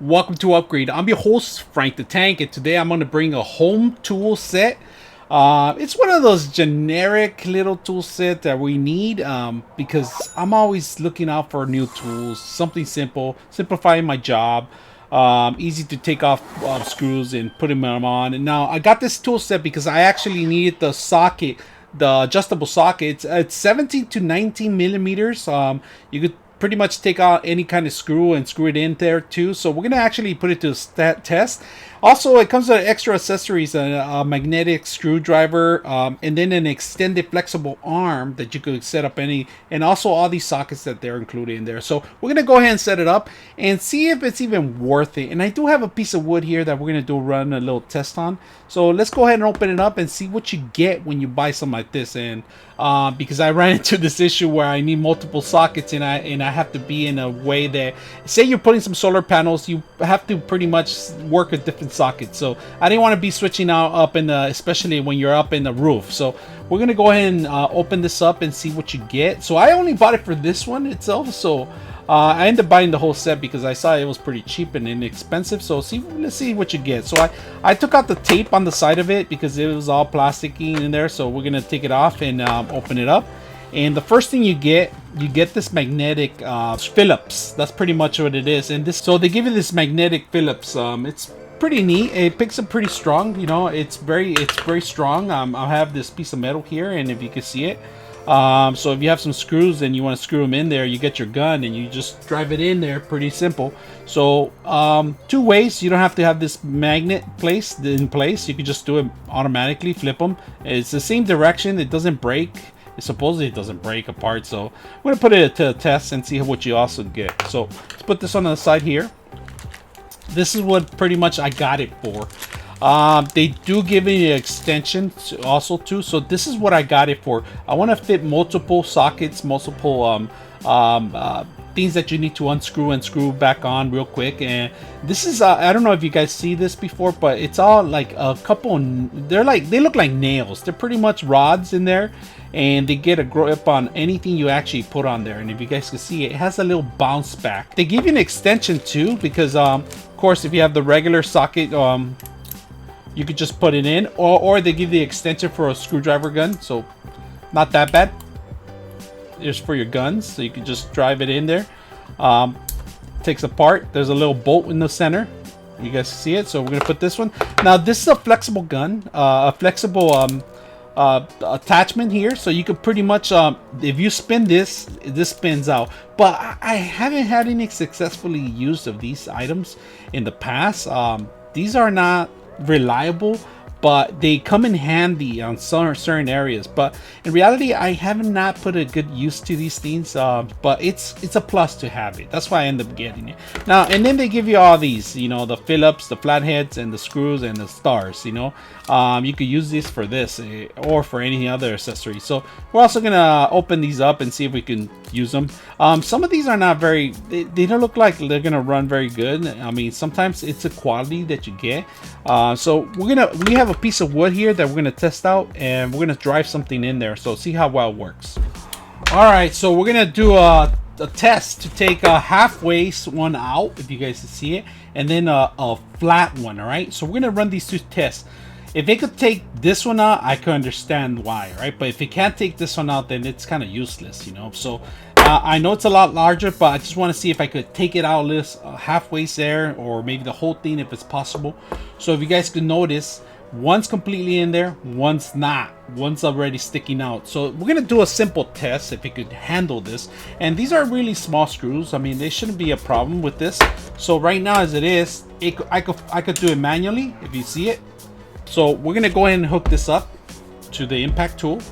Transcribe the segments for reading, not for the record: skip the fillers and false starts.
Welcome to Upgrade. I'm your host, Frank the Tank, and today I'm going to bring a home tool set. It's one of those generic little tool set that we need because I'm always looking out for new tools, something simple, simplifying my job, easy to take off screws and put them on. And now I got this tool set because I actually needed the socket, the adjustable socket. It's 17 to 19 millimeters. You could pretty much take out any kind of screw and screw it in there too. So we're gonna actually put it to a test. Also, it comes with extra accessories, a magnetic screwdriver, and then an extended flexible arm that you could set up any, and also all these sockets that they're included in there. So we're gonna go ahead and set it up and see if it's even worth it. And I do have a piece of wood here that we're gonna run a little test on. So let's go ahead and open it up and see what you get when you buy something like this. And because I ran into this issue where I need multiple sockets, and I have to be in a way that, say you're putting some solar panels, you have to pretty much work with different sockets. So I didn't want to be switching out up in the, especially when you're up in the roof. So we're gonna go ahead and open this up and see what you get. So I only bought it for this one itself. So I ended up buying the whole set because I saw it was pretty cheap and inexpensive. So let's see what you get. So I took out the tape on the side of it because it was all plasticky in there. So we're gonna take it off and open it up. And the first thing you get this magnetic Phillips. That's pretty much what it is. And so they give you this magnetic Phillips. It's pretty neat. It picks up pretty strong. You know, it's very strong. I have this piece of metal here, and if you can see it. So if you have some screws and you want to screw them in there, you get your gun and you just drive it in there. Pretty simple. So two ways. You don't have to have this magnet in place. You can just do it automatically. Flip them. It's the same direction. It doesn't break. Supposedly it doesn't break apart. So I'm gonna put it to a test and see what you also get. So let's put this on the side here. This is what pretty much I got it for. They do give me an extension also too. So this is what I got it for. I want to fit multiple sockets, multiple things that you need to unscrew and screw back on real quick. And this is I don't know if you guys see this before, but it's all like a couple. They look like nails. They're pretty much rods in there, and they get a grip on anything you actually put on there. And if you guys can see, it has a little bounce back. They give you an extension too, because of course, if you have the regular socket, you could just put it in, or they give the extension for a screwdriver gun. So not that bad. It's for your guns, so you can just drive it in there. Takes apart. There's a little bolt in the center. You guys see it. So we're gonna put this one. Now this is a flexible gun, a flexible attachment here. So you could pretty much, if you spin this spins out. But I haven't had any successfully use of these items in the past. These are not reliable, but they come in handy on certain areas. But in reality, I have not put a good use to these things, but it's a plus to have it. That's why I end up getting it. Now, and then they give you all these, you know, the Phillips, the flatheads, and the screws, and the stars, you know. You could use this for this or for any other accessory. So we're also gonna open these up and see if we can use them. Some of these are not very, they don't look like they're gonna run very good. I mean, sometimes it's a quality that you get. So we have a piece of wood here that we're gonna test out, and we're gonna drive something in there, so see how well it works. All right, so we're gonna do a test to take a halfway one out, if you guys can see it, and then a flat one. All right, so we're gonna run these two tests. If it could take this one out, I could understand why, right? But if it can't take this one out, then it's kind of useless, you know. So I know it's a lot larger, but I just want to see if I could take it out halfway there, or maybe the whole thing if it's possible. So if you guys can notice, one's completely in there, one's not. One's already sticking out. So we're gonna do a simple test if it could handle this. And these are really small screws. I mean, they shouldn't be a problem with this. So right now, as it is, I could do it manually if you see it. So we're gonna go ahead and hook this up to the impact tool,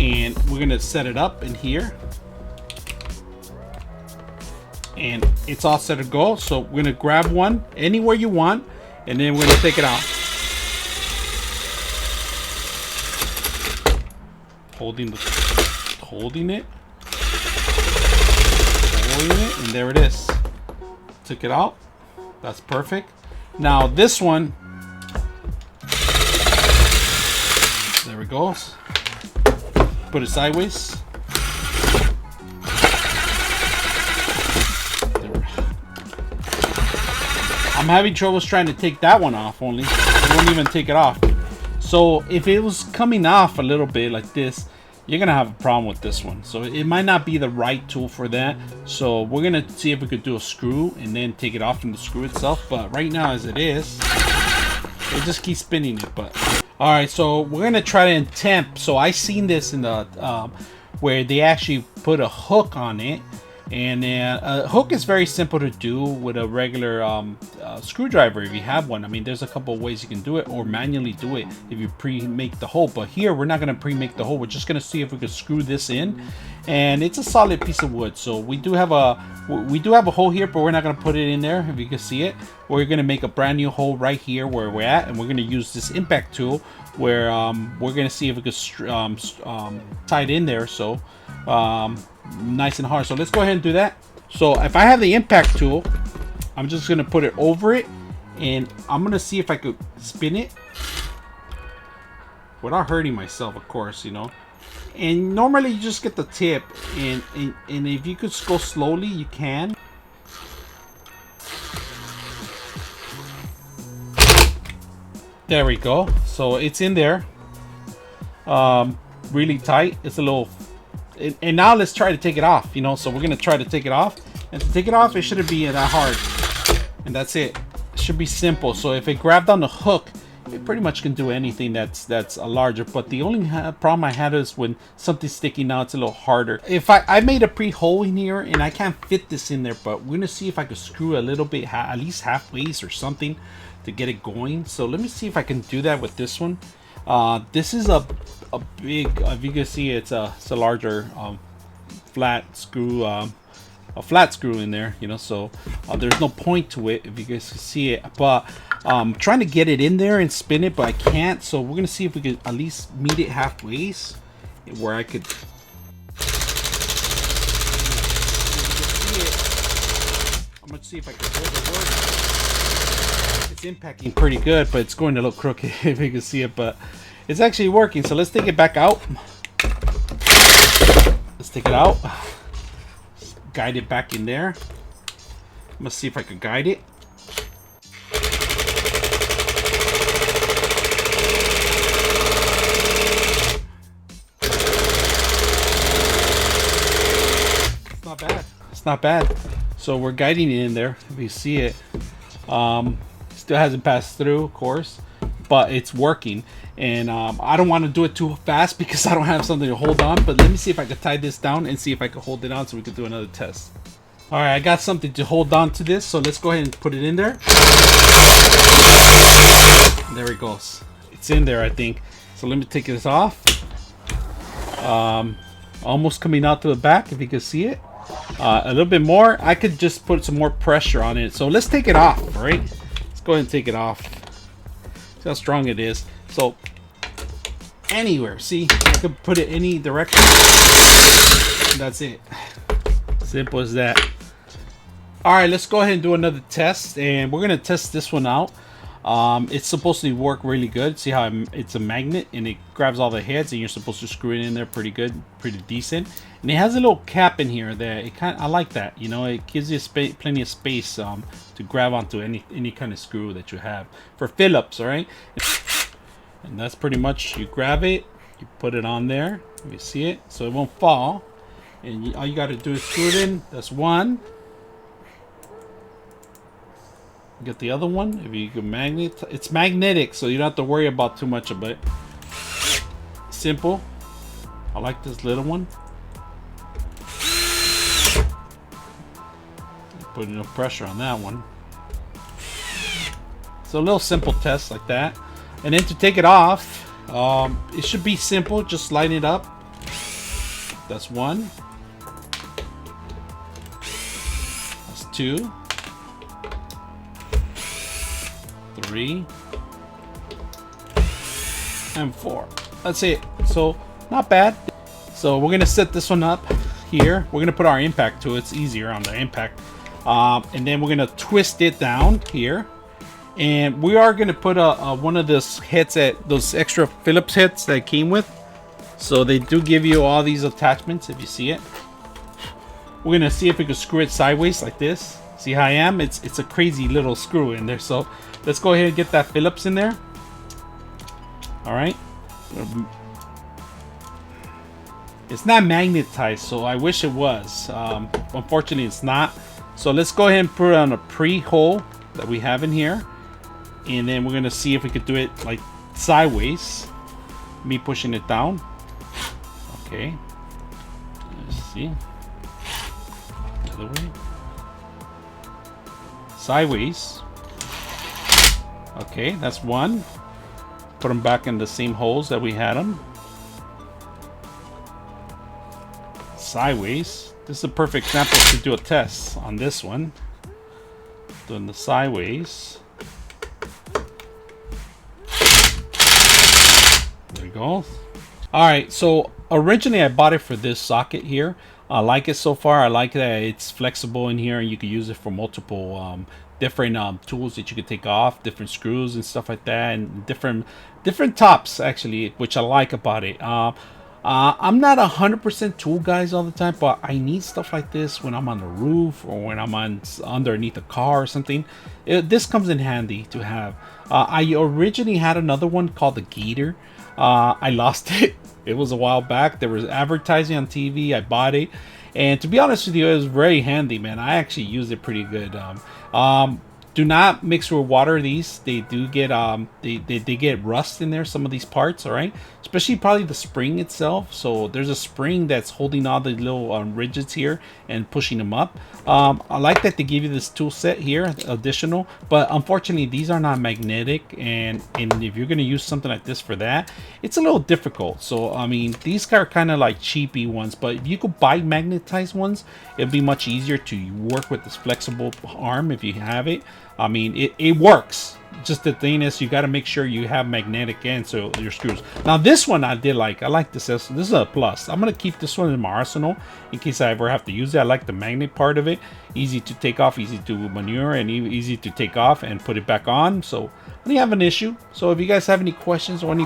and we're gonna set it up in here, and it's all set to go. So we're gonna grab one anywhere you want, and then we're gonna take it out, holding it, and there it is. Took it out. That's perfect. Now this one, there it goes. Put it sideways. I'm having troubles trying to take that one off only. It won't even take it off. So if it was coming off a little bit like this, you're gonna have a problem with this one. So it might not be the right tool for that. So we're gonna see if we could do a screw and then take it off from the screw itself. But right now as it is, it just keeps spinning it. But all right, so we're gonna try to attempt. So I seen this in the where they actually put a hook on it. And a hook is very simple to do with a regular screwdriver if you have one. I mean, there's a couple of ways you can do it, or manually do it if you pre-make the hole. But here we're not going to pre-make the hole. We're just going to see if we can screw this in, and it's a solid piece of wood. So we do have a hole here, but we're not going to put it in there. If you can see it, we're going to make a brand new hole right here where we're at, and we're going to use this impact tool where we're going to see if we can tie it in there. So nice and hard. So let's go ahead and do that. So if I have the impact tool, I'm just gonna put it over it, and I'm gonna see if I could spin it without hurting myself, of course, you know. And normally you just get the tip, and if you could go slowly, you can. There we go. So it's in there, really tight. It's a little. And now let's try to take it off, you know. So we're gonna try to take it off, and to take it off, it shouldn't be that hard, and that's it. It should be simple. So if it grabbed on the hook, it pretty much can do anything that's a larger. But the only problem I had is when something's sticking out, it's a little harder. If I made a pre-hole in here, and I can't fit this in there, but we're gonna see if I could screw a little bit, at least halfway or something, to get it going. So let me see if I can do that with this one. This is a big, if you can see, it's a larger flat screw, a flat screw in there, you know. So there's no point to it if you guys can see it, but trying to get it in there and spin it, but I can't. So we're gonna see if we could at least meet it halfway, where I could. I'm gonna see if I can hold the work. It's impacting pretty good, but it's going to look crooked if you can see it, but it's actually working. So let's take it back out. Let's take it out. Guide it back in there. I'm gonna see if I can guide it. It's not bad. It's not bad. So we're guiding it in there. If you see it, still hasn't passed through, of course, but it's working. And I don't want to do it too fast because I don't have something to hold on. But let me see if I can tie this down and see if I can hold it on so we can do another test. All right, I got something to hold on to this, so let's go ahead and put it in there. There it goes. It's in there, I think. So let me take this off. Almost coming out to the back, if you can see it. A little bit more. I could just put some more pressure on it. So let's take it off, all right? Let's go ahead and take it off. See how strong it is. So anywhere, see, I could put it any direction. That's it. Simple as that. All right, let's go ahead and do another test, and we're gonna test this one out. It's supposed to work really good. See how it's a magnet and it grabs all the heads, and you're supposed to screw it in there pretty good, pretty decent. And it has a little cap in here that I like that. You know, it gives you plenty of space to grab onto any kind of screw that you have for Phillips. All right. And that's pretty much, you grab it, you put it on there, you see it, so it won't fall. And all you got to do is screw it in. That's one. Get the other one. If you can magnet, it's magnetic, so you don't have to worry about too much of it. Simple. I like this little one. Put enough pressure on that one. So a little simple test like that. And then to take it off, it should be simple. Just line it up. That's one. That's two. 3. And 4. That's it. So not bad. So we're gonna set this one up here. We're gonna put our impact to it. It's easier on the impact. And then we're gonna twist it down here. And we are going to put one of those heads, those extra Phillips heads that came with. So they do give you all these attachments if you see it. We're going to see if we can screw it sideways like this. See how I am? It's a crazy little screw in there. So let's go ahead and get that Phillips in there. All right. It's not magnetized, so I wish it was. Unfortunately, it's not. So let's go ahead and put it on a pre-hole that we have in here. And then we're going to see if we could do it like sideways. Me pushing it down. Okay. Let's see. The other way. Sideways. Okay, that's one. Put them back in the same holes that we had them. Sideways. This is a perfect example to do a test on this one. Doing the sideways. There we go. Alright, so originally I bought it for this socket here. I like it so far. I like that it's flexible in here and you can use it for multiple different tools that you could take off, different screws and stuff like that, and different tops actually, which I like about it. I'm not 100% tool guys all the time, but I need stuff like this when I'm on the roof or when I'm underneath a car or something. This comes in handy to have. I originally had another one called the Gator. I lost it. It was a while back. There was advertising on TV. I bought it, and to be honest with you, it was very handy, man. I actually used it pretty good. Do not mix with water. These they do get they get rust in there, some of these parts. All right, especially probably the spring itself. So there's a spring that's holding all the little ridges here and pushing them up. I like that they give you this tool set here, additional, but unfortunately these are not magnetic, and if you're gonna use something like this for that, it's a little difficult. So I mean, these are kind of like cheapy ones, but if you could buy magnetized ones, it'd be much easier to work with this flexible arm if you have it. I mean, it works. Just the thing is, you got to make sure you have magnetic ends so your screws. Now this one I did like. I like this. This is a plus. I'm gonna keep this one in my arsenal in case I ever have to use it. I like the magnet part of it. Easy to take off, easy to maneuver, and easy to take off and put it back on. So I don't have an issue. So if you guys have any questions or any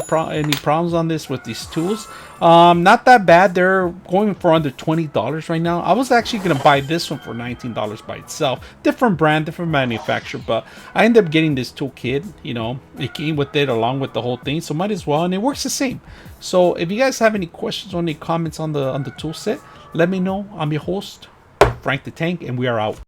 problems on this with these tools, not that bad. They're going for under $20 right now. I was actually gonna buy this one for $19 by itself. Different brand, different manufacturer, but I ended up getting this tool kit. You know, it came with it along with the whole thing, so might as well, and it works the same. So if you guys have any questions or any comments on the tool set, let me know. I'm your host, Frank the Tank, and we are out.